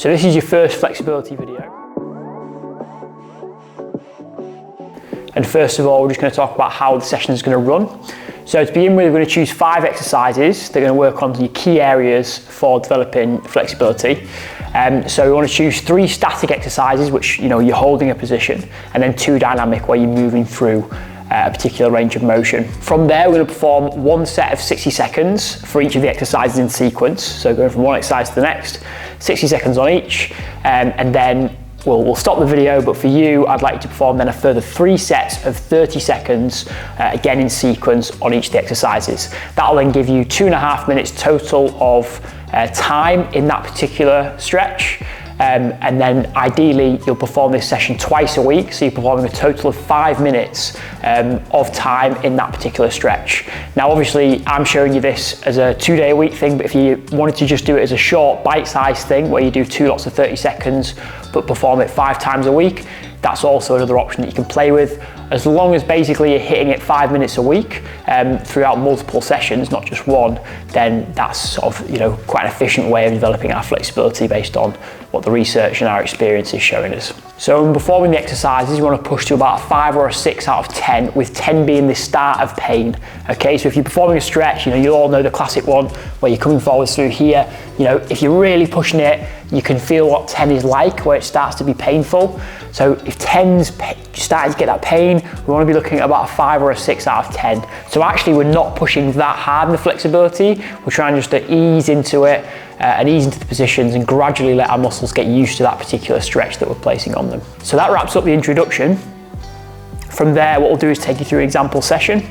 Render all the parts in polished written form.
So this is your first flexibility video. And first of all, we're just going to talk about how the session is going to run. So to begin with, we're going to choose 5 exercises that are going to work on your key areas for developing flexibility. So we want to choose 3 static exercises, which you're holding a position, and then 2 dynamic, where you're moving through a particular range of motion. From there, we're going to perform 1 set of 60 seconds for each of the exercises in sequence. So going from one exercise to the next, 60 seconds on each, and then we'll stop the video, but for you, I'd like you to perform then a further 3 sets of 30 seconds, again in sequence on each of the exercises. That'll then give you 2.5 minutes total of time in that particular stretch. And then ideally, you'll perform this session twice a week, so you're performing a total of 5 minutes of time in that particular stretch. Now, obviously, I'm showing you this as a 2-day-a-week thing, but if you wanted to just do it as a short, bite-sized thing, where you do 2 lots of 30 seconds, but perform it 5 times a week, that's also another option that you can play with. As long as basically you're hitting it 5 minutes a week throughout multiple sessions, not just one, then that's sort of quite an efficient way of developing our flexibility based on what the research and our experience is showing us. So when performing the exercises, you want to push to about a 5 or a 6 out of 10, with 10 being the start of pain. Okay, so if you're performing a stretch, you all know the classic one where you're coming forwards through here. If you're really pushing it, you can feel what 10 is like, where it starts to be painful. So if 10's starting to get that pain, we want to be looking at about a 5 or a 6 out of 10. So actually, we're not pushing that hard in the flexibility. We're trying just to ease into it and ease into the positions and gradually let our muscles get used to that particular stretch that we're placing on them. So that wraps up the introduction. From there, what we'll do is take you through an example session.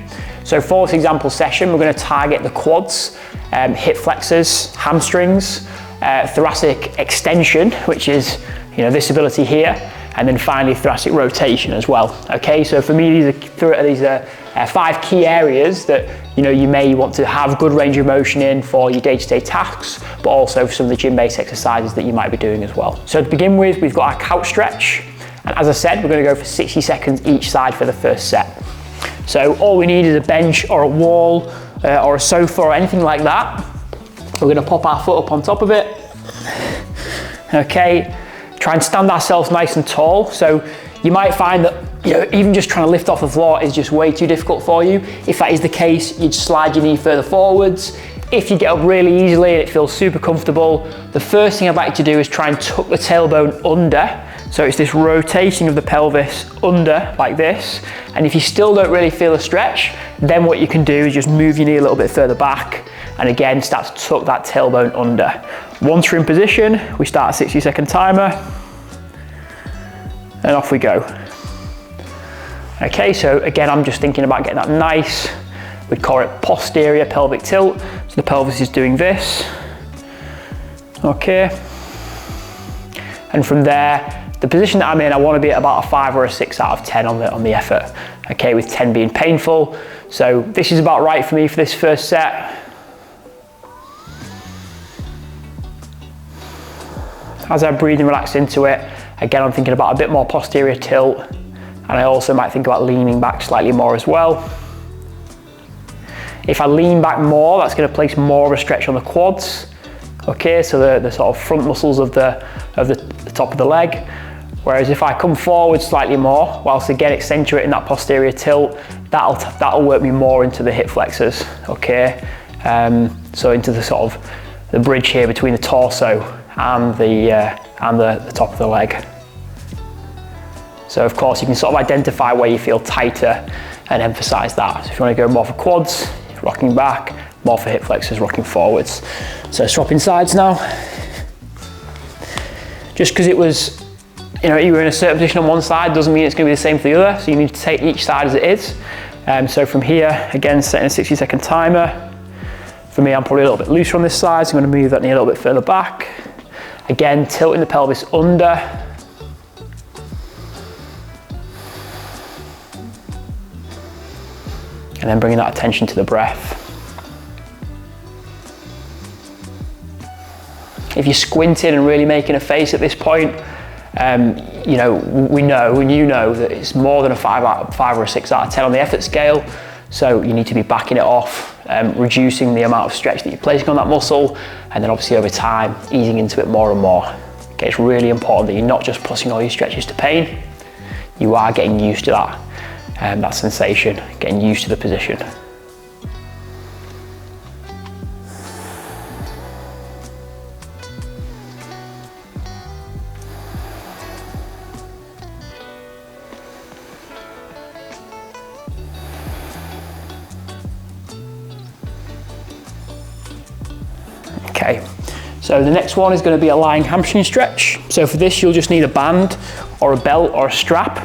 So for this example session, we're going to target the quads, hip flexors, hamstrings, thoracic extension, which is this ability here, and then finally thoracic rotation as well. Okay, so for me, these are 5 key areas that you may want to have good range of motion in for your day-to-day tasks, but also for some of the gym-based exercises that you might be doing as well. So to begin with, we've got our couch stretch, and as I said, we're going to go for 60 seconds each side for the first set. So all we need is a bench or a wall or a sofa or anything like that. We're going to pop our foot up on top of it. Okay, try and stand ourselves nice and tall. So you might find that even just trying to lift off the floor is just way too difficult for you. If that is the case, you'd slide your knee further forwards. If you get up really easily and it feels super comfortable, the first thing I'd like you to do is try and tuck the tailbone under. So it's this rotating of the pelvis under like this. And if you still don't really feel a stretch, then what you can do is just move your knee a little bit further back and again start to tuck that tailbone under. Once we're in position, we start a 60-second timer and off we go. Okay, so again, I'm just thinking about getting that nice, we'd call it posterior pelvic tilt. So the pelvis is doing this. Okay. And from there, the position that I'm in, I want to be at about a 5 or a 6 out of 10 on the effort. Okay, with 10 being painful. So this is about right for me for this first set. As I breathe and relax into it, again, I'm thinking about a bit more posterior tilt, and I also might think about leaning back slightly more as well. If I lean back more, that's going to place more of a stretch on the quads. Okay, so the sort of front muscles of the top of the leg. Whereas if I come forward slightly more, whilst again accentuating that posterior tilt, that'll work me more into the hip flexors. Okay, so into the sort of the bridge here between the torso and the top of the leg. So of course you can sort of identify where you feel tighter and emphasize that. So if you want to go more for quads, rocking back, more for hip flexors, rocking forwards. So swapping sides now. Just because it was, you were in a certain position on one side doesn't mean it's going to be the same for the other. So you need to take each side as it is. So from here, again, setting a 60-second timer. For me, I'm probably a little bit looser on this side, so I'm going to move that knee a little bit further back. Again, tilting the pelvis under. And then bringing that attention to the breath. If you're squinting and really making a face at this point, we know, and you know, that it's more than a 5 or a 6 out of 10 on the effort scale. So you need to be backing it off, reducing the amount of stretch that you're placing on that muscle, and then obviously over time, easing into it more and more. Okay, it's really important that you're not just pushing all your stretches to pain, you are getting used to that sensation, getting used to the position. Okay, so the next one is going to be a lying hamstring stretch. So for this, you'll just need a band or a belt or a strap.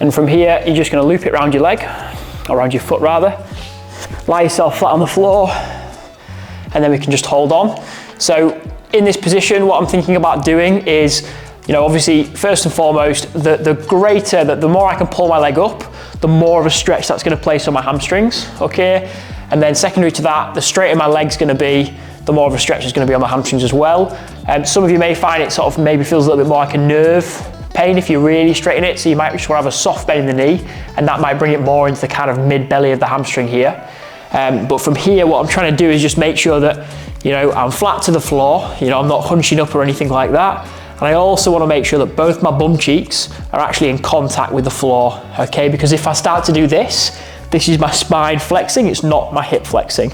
And from here, you're just going to loop it around your leg, or around your foot rather. Lie yourself flat on the floor, and then we can just hold on. So in this position, what I'm thinking about doing is, obviously, first and foremost, the more I can pull my leg up, the more of a stretch that's going to place on my hamstrings, okay? And then secondary to that, the straighter my leg's going to be, the more of a stretch is going to be on my hamstrings as well. Some of you may find it sort of maybe feels a little bit more like a nerve pain if you really straighten it, so you might just want to have a soft bend in the knee, and that might bring it more into the kind of mid-belly of the hamstring here. But from here, what I'm trying to do is just make sure that, I'm flat to the floor, I'm not hunching up or anything like that. And I also want to make sure that both my bum cheeks are actually in contact with the floor, okay? Because if I start to do this is my spine flexing, it's not my hip flexing.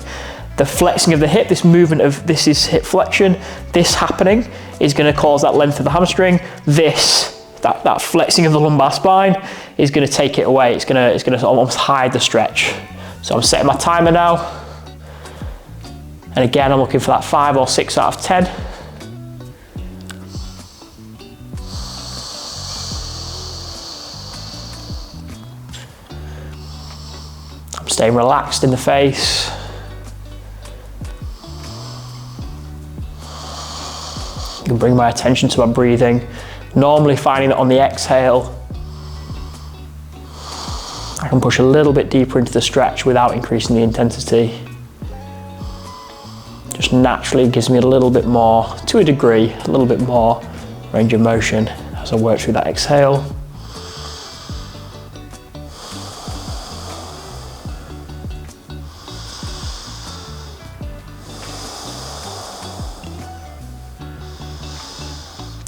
The flexing of the hip, this movement of, this is hip flexion, this happening is going to cause that length of the hamstring. That flexing of the lumbar spine is going to take it away. It's going to almost hide the stretch. So I'm setting my timer now. And again, I'm looking for that 5 or 6 out of 10. I'm staying relaxed in the face. You can bring my attention to my breathing. Normally finding that on the exhale, I can push a little bit deeper into the stretch without increasing the intensity. Just naturally gives me a little bit more, to a degree, a little bit more range of motion as I work through that exhale.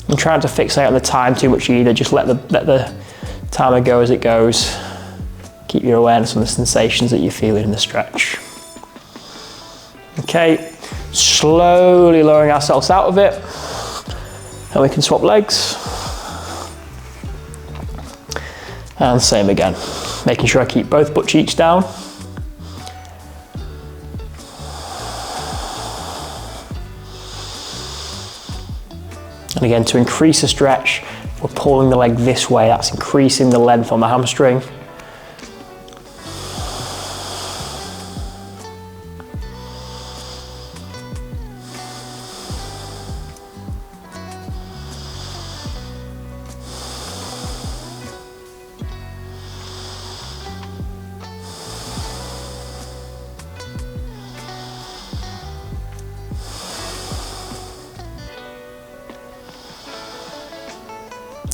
And trying to fixate on the time too much either, just let the timer go as it goes. Keep your awareness on the sensations that you're feeling in the stretch. Okay, slowly lowering ourselves out of it. And we can swap legs. And same again. Making sure I keep both butt cheeks down. And again, to increase the stretch, we're pulling the leg this way. That's increasing the length on the hamstring.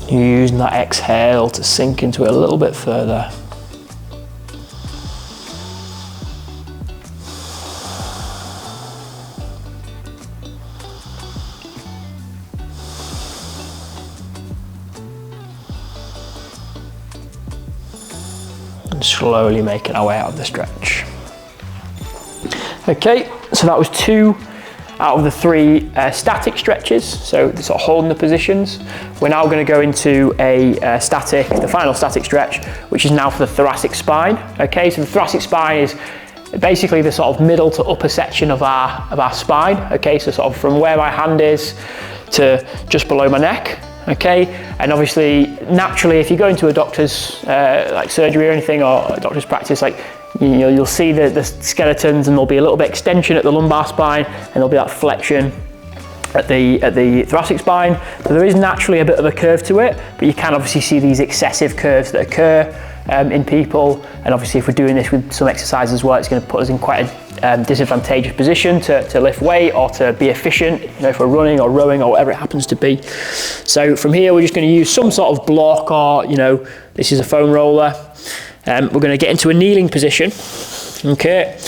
Using that exhale to sink into it a little bit further. And slowly making our way out of the stretch. Okay, so that was 2 out of the 3 static stretches, so sort of holding the positions. We're now going to go into the final static stretch, which is now for the thoracic spine. Okay, so the thoracic spine is basically the sort of middle to upper section of our spine. Okay, so sort of from where my hand is to just below my neck. Okay, and obviously, naturally, if you go into a doctor's like surgery or anything, or a doctor's practice, like you'll see the skeletons, and there'll be a little bit extension at the lumbar spine, and there'll be that flexion at the thoracic spine. So there is naturally a bit of a curve to it, but you can obviously see these excessive curves that occur in people. And obviously, if we're doing this with some exercise as well, it's going to put us in quite a disadvantageous position to lift weight or to be efficient, if we're running or rowing or whatever it happens to be. So from here, we're just going to use some sort of block, or this is a foam roller. We're going to get into a kneeling position. Okay,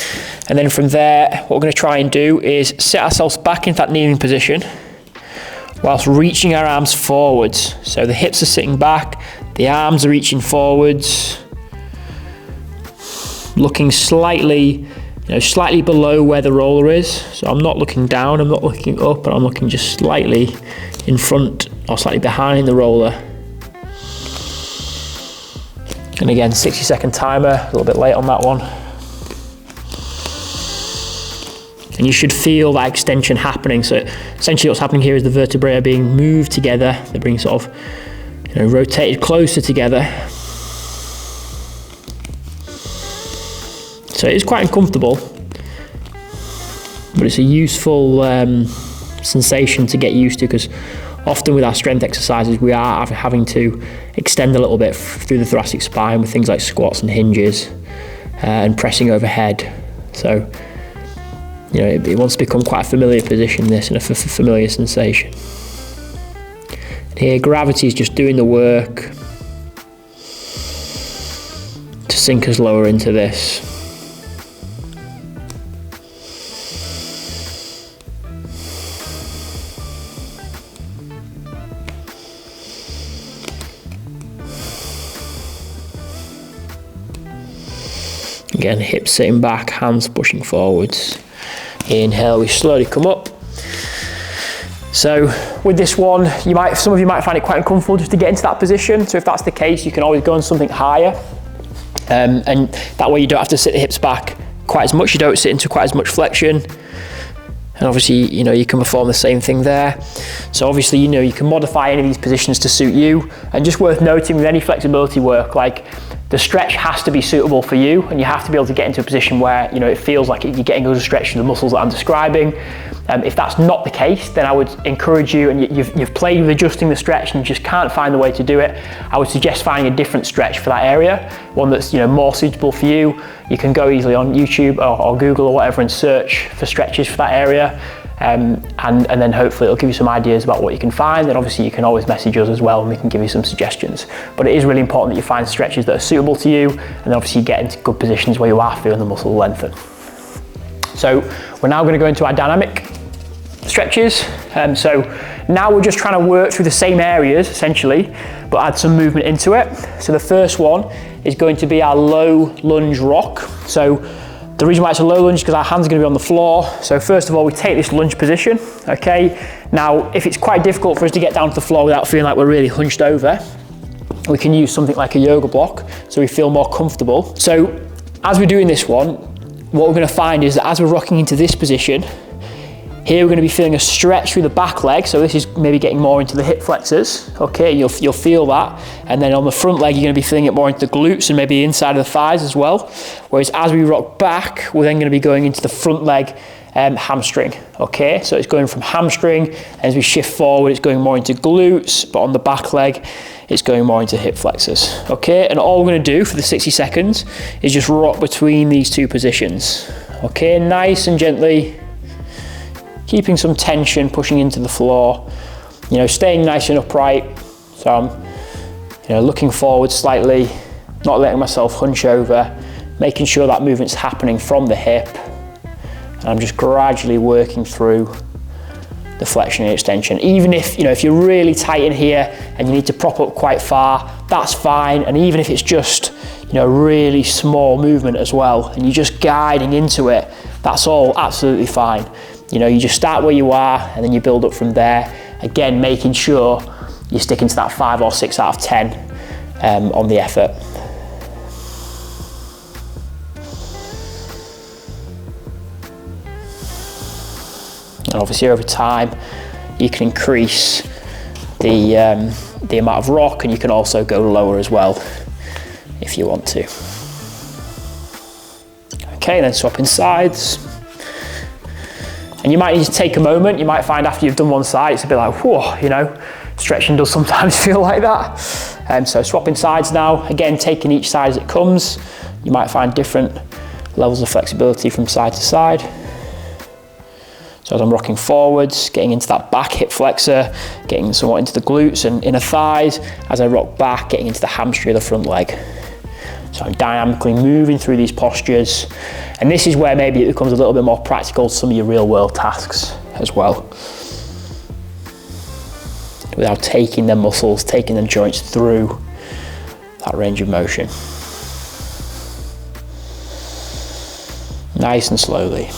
And then from there, what we're going to try and do is sit ourselves back into that kneeling position whilst reaching our arms forwards. So the hips are sitting back, the arms are reaching forwards, looking slightly, slightly below where the roller is. So I'm not looking down, I'm not looking up, but I'm looking just slightly in front or slightly behind the roller. And again, 60-second timer, a little bit late on that one. And you should feel that extension happening. So essentially what's happening here is the vertebrae are being moved together. They're being sort of, rotated closer together. So it is quite uncomfortable, but it's a useful sensation to get used to, because often with our strength exercises, we are having to extend a little bit through the thoracic spine with things like squats and hinges and pressing overhead. So, it wants to become quite a familiar position, this, and a familiar sensation. And here, gravity is just doing the work to sink us lower into this. Again, hips sitting back, hands pushing forwards. Inhale, we slowly come up. So with this one, some of you might find it quite uncomfortable just to get into that position. So if that's the case, you can always go on something higher. And that way you don't have to sit the hips back quite as much. You don't sit into quite as much flexion. And obviously, you can perform the same thing there. So obviously, you can modify any of these positions to suit you. And just worth noting with any flexibility work, like, the stretch has to be suitable for you, and you have to be able to get into a position where it feels like you're getting a good stretch to the muscles that I'm describing. If that's not the case, then I would encourage you, and you've played with adjusting the stretch and you just can't find the way to do it, I would suggest finding a different stretch for that area, one that's more suitable for you. You can go easily on YouTube or Google or whatever and search for stretches for that area. And then hopefully it'll give you some ideas about what you can find. And obviously you can always message us as well and we can give you some suggestions. But it is really important that you find stretches that are suitable to you, and then obviously you get into good positions where you are feeling the muscle lengthen. So we're now going to go into our dynamic stretches. So now we're just trying to work through the same areas essentially, but add some movement into it. So the first one is going to be our low lunge rock. So the reason why it's a low lunge is because our hands are going to be on the floor. So first of all, we take this lunge position, okay? Now, if it's quite difficult for us to get down to the floor without feeling like we're really hunched over, we can use something like a yoga block so we feel more comfortable. So as we're doing this one, what we're going to find is that as we're rocking into this position, here we're going to be feeling a stretch through the back leg. So this is maybe getting more into the hip flexors, okay? You'll feel that. And then on the front leg, you're going to be feeling it more into the glutes and maybe the inside of the thighs as well. Whereas as we rock back, we're then going to be going into the front leg hamstring, okay? So it's going from hamstring, and as we shift forward, it's going more into glutes, but on the back leg, it's going more into hip flexors, okay? And all we're going to do for the 60 seconds is just rock between these two positions, okay? Nice and gently, keeping some tension, pushing into the floor, staying nice and upright. So I'm, looking forward slightly, not letting myself hunch over, making sure that movement's happening from the hip. And I'm just gradually working through the flexion and extension. Even if, if you're really tight in here and you need to prop up quite far, that's fine. And even if it's just, a really small movement as well, and you're just guiding into it, that's all absolutely fine. You just start where you are and then you build up from there. Again, making sure you're sticking to that 5 or 6 out of 10 on the effort. And obviously over time, you can increase the amount of rock, and you can also go lower as well if you want to. Okay, then swapping sides. And you might need to take a moment. You might find after you've done one side, it's a bit like, whoa, stretching does sometimes feel like that. So swapping sides now, again, taking each side as it comes. You might find different levels of flexibility from side to side. So as I'm rocking forwards, getting into that back hip flexor, getting somewhat into the glutes and inner thighs. As I rock back, getting into the hamstring of the front leg. So I'm dynamically moving through these postures. And this is where maybe it becomes a little bit more practical to some of your real world tasks as well. Without taking the muscles, taking the joints through that range of motion. Nice and slowly.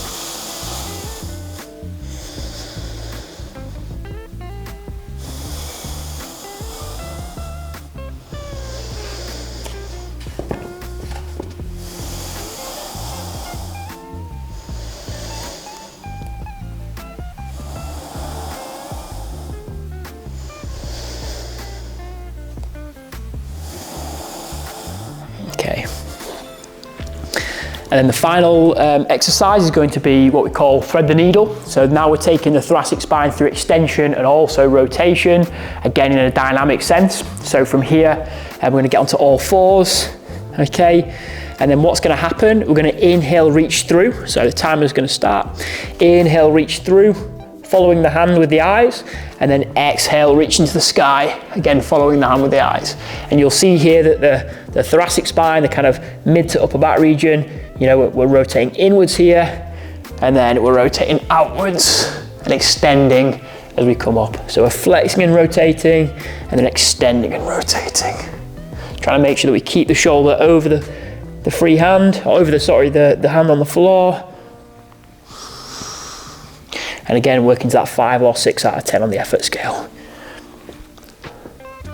Okay. And then the final exercise is going to be what we call thread the needle. So now we're taking the thoracic spine through extension and also rotation, again in a dynamic sense. So from here, we're going to get onto all fours, okay? And then what's going to happen, we're going to inhale, reach through. So the timer is going to start. Inhale, reach through, following the hand with the eyes, and then exhale, reach into the sky, again following the hand with the eyes. And you'll see here that the thoracic spine, the kind of mid to upper back region, you know, we're rotating inwards here, and then we're rotating outwards and extending as we come up. So we're flexing and rotating, and then extending and rotating. Trying to make sure that we keep the shoulder over the free hand, or over the hand on the floor. And again, working to that 5 or 6 out of 10 on the effort scale.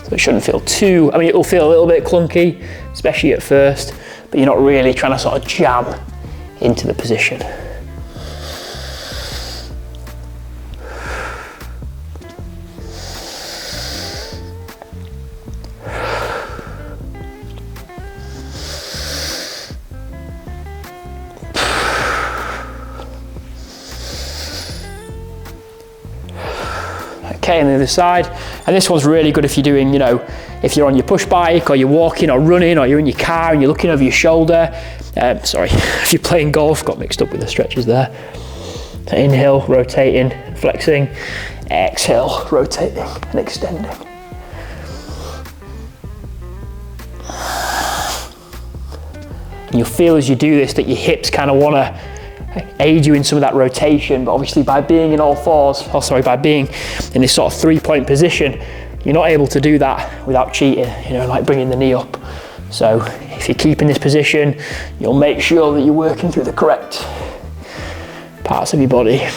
So it shouldn't feel too, I mean, it will feel a little bit clunky, especially at first, but you're not really trying to sort of jam into the position. Okay, and the other side. And this one's really good if you're doing, you know, if you're on your push bike or you're walking or running or you're in your car and you're looking over your shoulder. Sorry, if you're playing golf, got mixed up with the stretches there. So inhale, rotating, flexing. Exhale, rotating and extending. And you'll feel as you do this that your hips kind of want to aid you in some of that rotation, but obviously by being in all fours, by being in this sort of 3-point position, you're not able to do that without cheating, you know, like bringing the knee up. So if you keep in this position, you'll make sure that you're working through the correct parts of your body.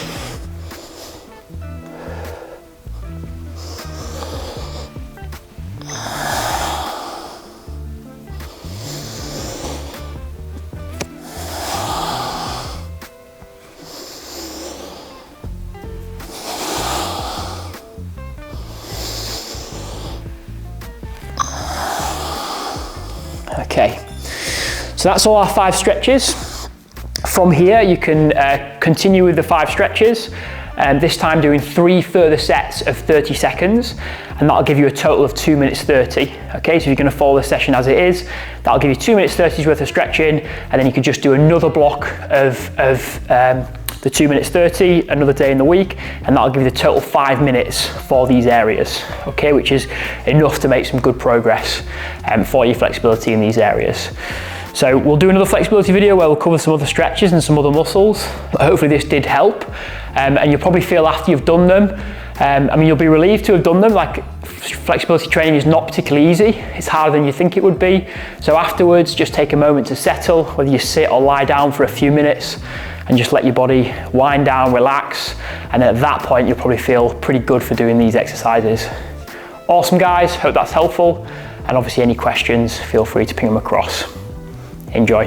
Okay, so that's all our 5 stretches. From here, you can continue with the 5 stretches, and this time doing 3 further sets of 30 seconds, and that'll give you a total of 2 minutes 30. Okay, so you're going to follow the session as it is. That'll give you 2 minutes 30's worth of stretching, and then you can just do another block of the 2 minutes 30 another day in the week, and that'll give you the total 5 minutes for these areas, okay, which is enough to make some good progress for your flexibility in these areas. So we'll do another flexibility video where we'll cover some other stretches and some other muscles. Hopefully this did help, and you'll probably feel after you've done them, I mean, you'll be relieved to have done them. Like, flexibility training is not particularly easy. It's harder than you think it would be. So afterwards, just take a moment to settle, whether you sit or lie down for a few minutes, and just let your body wind down, relax, and at that point you'll probably feel pretty good for doing these exercises. Awesome guys, hope that's helpful, and obviously any questions, feel free to ping them across. Enjoy.